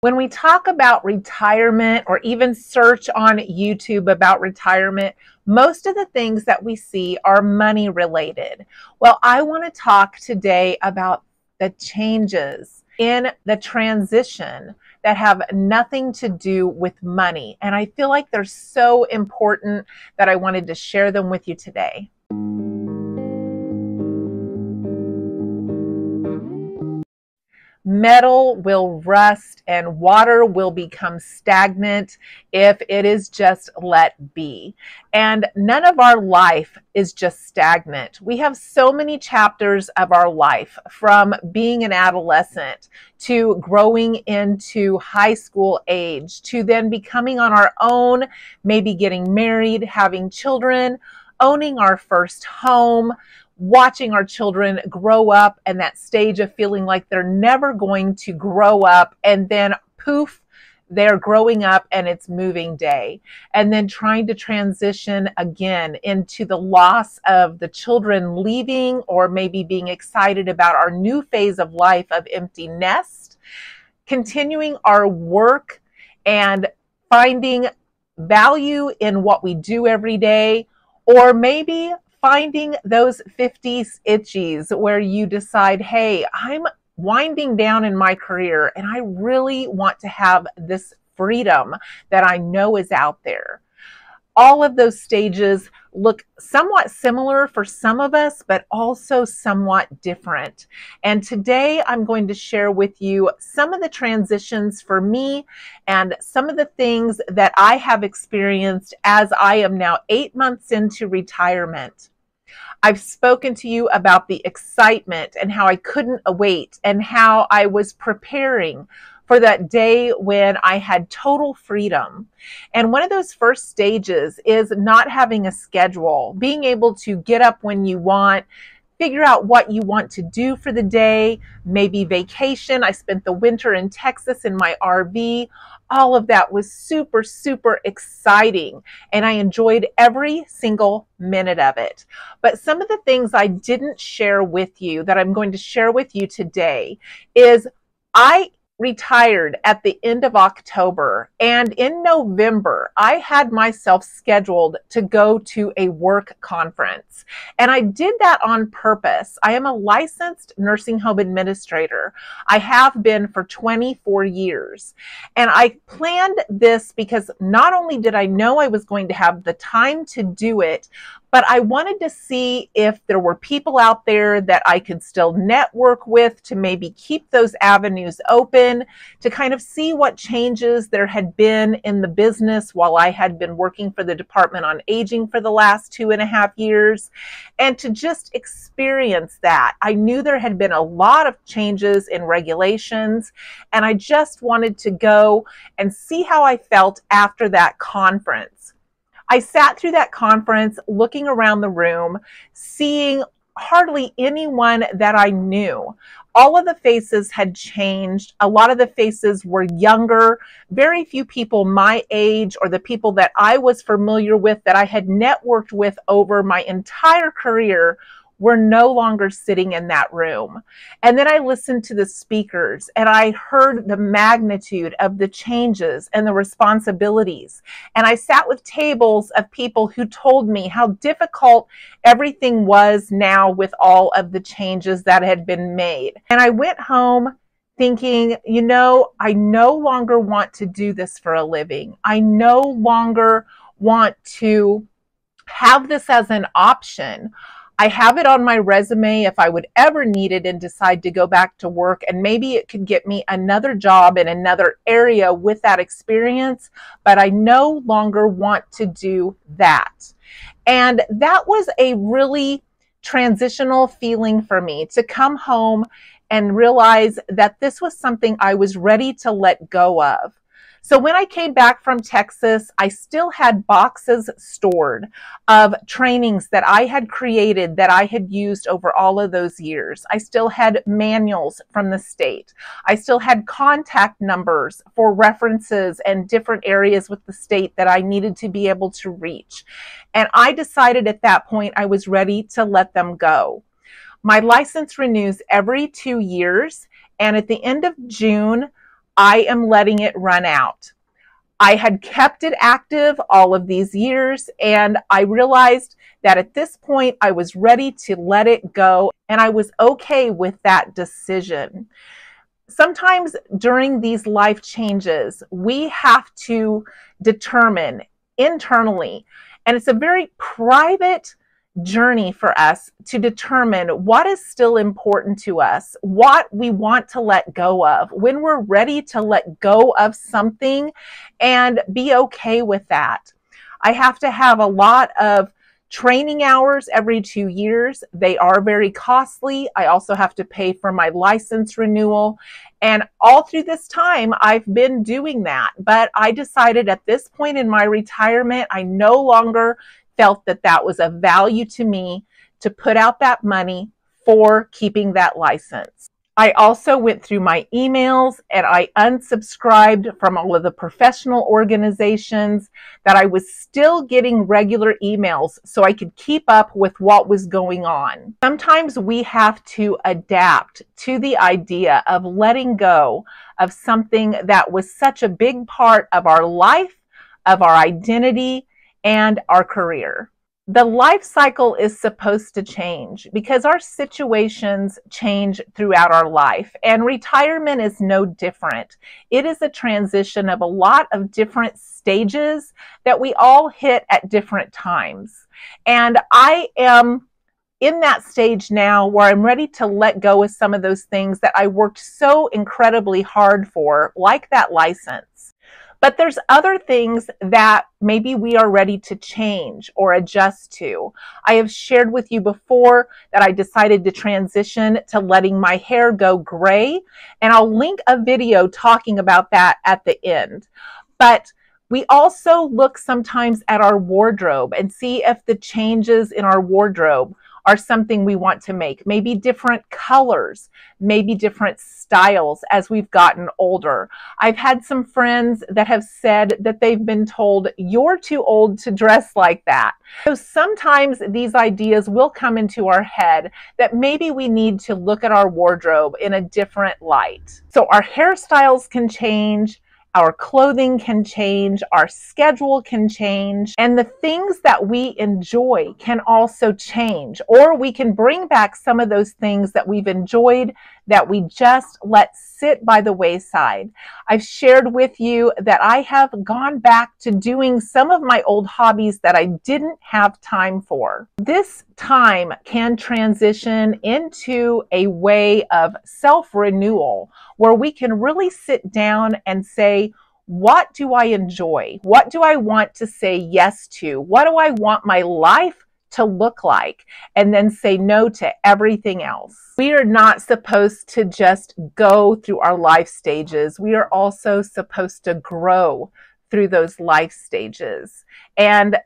When we talk about retirement or even search on YouTube about retirement, most of the things that we see are money related. Well, I want to talk today about the changes in the transition that have nothing to do with money. And I feel like they're so important that I wanted to share them with you today. Metal will rust and water will become stagnant if it is just let be. And none of our life is just stagnant. We have so many chapters of our life, from being an adolescent to growing into high school age to then becoming on our own, maybe getting married, having children, owning our first home, watching our children grow up, and that stage of feeling like they're never going to grow up, and then poof, they're growing up and it's moving day. And then trying to transition again into the loss of the children leaving, or maybe being excited about our new phase of life of empty nest, continuing our work and finding value in what we do every day, or maybe finding those 50s itchies where you decide, hey, I'm winding down in my career and I really want to have this freedom that I know is out there. All of those stages look somewhat similar for some of us, but also somewhat different. And today I'm going to share with you some of the transitions for me and some of the things that I have experienced as I am now 8 months into retirement. I've spoken to you about the excitement and how I couldn't wait, and how I was preparing for that day when I had total freedom. And one of those first stages is not having a schedule, being able to get up when you want, figure out what you want to do for the day, maybe vacation. I spent the winter in Texas in my RV. All of that was super, super exciting, and I enjoyed every single minute of it. But some of the things I didn't share with you that I'm going to share with you today is I retired at the end of October, and in November I had myself scheduled to go to a work conference, and I did that on purpose. I am a licensed nursing home administrator. I have been for 24 years, and I planned this because not only did I know I was going to have the time to do it, but I wanted to see if there were people out there that I could still network with, to maybe keep those avenues open, to kind of see what changes there had been in the business while I had been working for the Department on Aging for the last 2.5 years, and to just experience that. I knew there had been a lot of changes in regulations, and I just wanted to go and see how I felt after that conference. I sat through that conference looking around the room, seeing hardly anyone that I knew. All of the faces had changed. A lot of the faces were younger. Very few people my age, or the people that I was familiar with, that I had networked with over my entire career, were no longer sitting in that room. And then I listened to the speakers, and I heard the magnitude of the changes and the responsibilities. And I sat with tables of people who told me how difficult everything was now with all of the changes that had been made. And I went home thinking, you know, I no longer want to do this for a living. I no longer want to have this as an option. I have it on my resume if I would ever need it and decide to go back to work, and maybe it could get me another job in another area with that experience, but I no longer want to do that. And that was a really transitional feeling for me, to come home and realize that this was something I was ready to let go of. So when I came back from Texas, I still had boxes stored of trainings that I had created, that I had used over all of those years. I still had manuals from the state. I still had contact numbers for references and different areas with the state that I needed to be able to reach. And I decided at that point I was ready to let them go. My license renews every 2 years, and at the end of June, I am letting it run out. I had kept it active all of these years, and I realized that at this point I was ready to let it go, and I was okay with that decision. Sometimes during these life changes, we have to determine internally, and it's a very private journey for us to determine what is still important to us, what we want to let go of, when we're ready to let go of something and be okay with that. I have to have a lot of training hours every 2 years. They are very costly. I also have to pay for my license renewal. And all through this time, I've been doing that. But I decided at this point in my retirement, I no longer felt that that was of value to me to put out that money for keeping that license. I also went through my emails and I unsubscribed from all of the professional organizations that I was still getting regular emails so I could keep up with what was going on. Sometimes we have to adapt to the idea of letting go of something that was such a big part of our life, of our identity, and our career. The life cycle is supposed to change because our situations change throughout our life, and retirement is no different. It is a transition of a lot of different stages that we all hit at different times. And I am in that stage now where I'm ready to let go of some of those things that I worked so incredibly hard for, like that license. But there's other things that maybe we are ready to change or adjust to. I have shared with you before that I decided to transition to letting my hair go gray, and I'll link a video talking about that at the end. But we also look sometimes at our wardrobe and see if the changes in our wardrobe are something we want to make. Maybe different colors, maybe different styles as we've gotten older. I've had some friends that have said that they've been told, "You're too old to dress like that." So sometimes these ideas will come into our head that maybe we need to look at our wardrobe in a different light. So our hairstyles can change, our clothing can change, our schedule can change, and the things that we enjoy can also change. Or we can bring back some of those things that we've enjoyed that we just let sit by the wayside. I've shared with you that I have gone back to doing some of my old hobbies that I didn't have time for. This time can transition into a way of self-renewal where we can really sit down and say, what do I enjoy? What do I want to say yes to? What do I want my life to look like? And then say no to everything else. We are not supposed to just go through our life stages. We are also supposed to grow through those life stages. And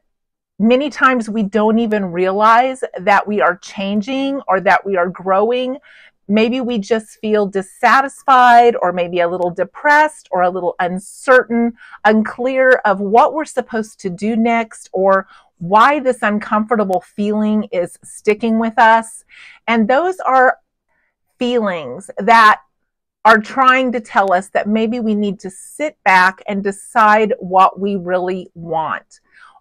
many times we don't even realize that we are changing or that we are growing. Maybe we just feel dissatisfied or maybe a little depressed or a little uncertain, unclear of what we're supposed to do next or why this uncomfortable feeling is sticking with us. And those are feelings that are trying to tell us that maybe we need to sit back and decide what we really want.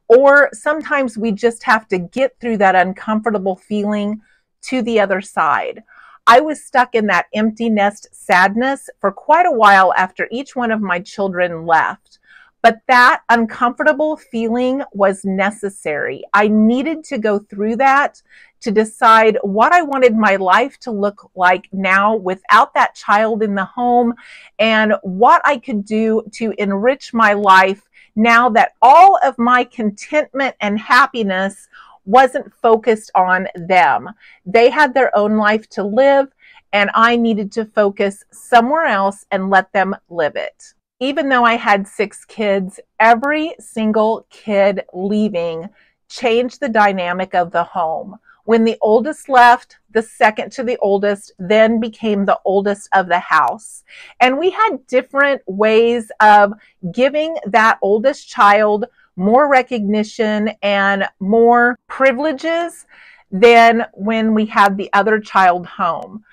Or sometimes we just have to get through that uncomfortable feeling to the other side. I was stuck in that empty nest sadness for quite a while after each one of my children left. But that uncomfortable feeling was necessary. I needed to go through that to decide what I wanted my life to look like now without that child in the home and what I could do to enrich my life now that all of my contentment and happiness wasn't focused on them. They had their own life to live, and I needed to focus somewhere else and let them live it. Even though I had 6 kids, every single kid leaving changed the dynamic of the home. When the oldest left, the second to the oldest then became the oldest of the house. And we had different ways of giving that oldest child more recognition and more privileges than when we had the other child home.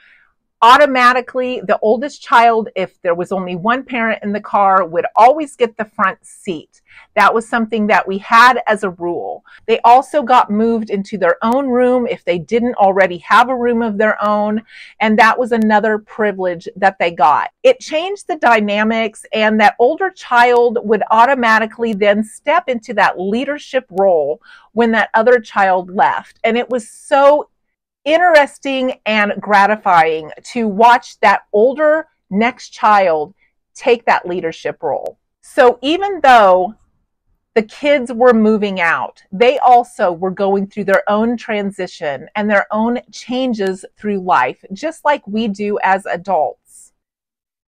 automatically, the oldest child, if there was only one parent in the car, would always get the front seat. That was something that we had as a rule. They also got moved into their own room if they didn't already have a room of their own, and that was another privilege that they got. It changed the dynamics, and that older child would automatically then step into that leadership role when that other child left. And it was so interesting and gratifying to watch that older next child take that leadership role. So even though the kids were moving out, they also were going through their own transition and their own changes through life, just like we do as adults.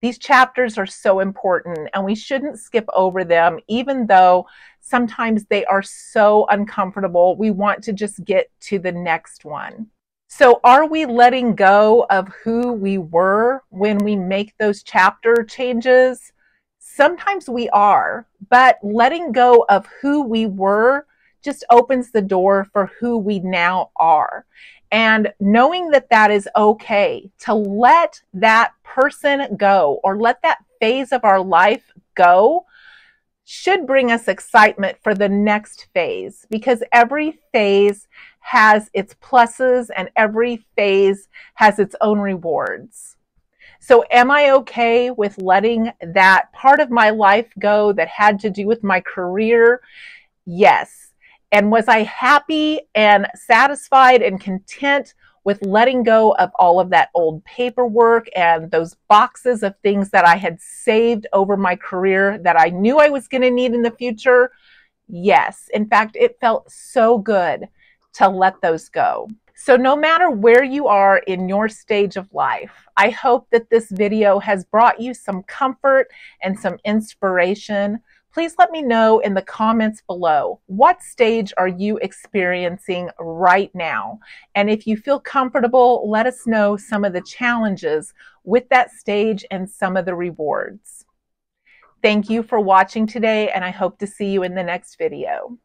These chapters are so important, and we shouldn't skip over them, even though sometimes they are so uncomfortable. We want to just get to the next one. So are we letting go of who we were when we make those chapter changes? Sometimes we are, but letting go of who we were just opens the door for who we now are. And knowing that that is okay to let that person go or let that phase of our life go should bring us excitement for the next phase, because every phase has its pluses and every phase has its own rewards. So am I okay with letting that part of my life go that had to do with my career? Yes. And was I happy and satisfied and content with letting go of all of that old paperwork and those boxes of things that I had saved over my career that I knew I was going to need in the future? Yes. In fact, it felt so good to let those go. So no matter where you are in your stage of life, I hope that this video has brought you some comfort and some inspiration. Please let me know in the comments below, what stage are you experiencing right now? And if you feel comfortable, let us know some of the challenges with that stage and some of the rewards. Thank you for watching today, and I hope to see you in the next video.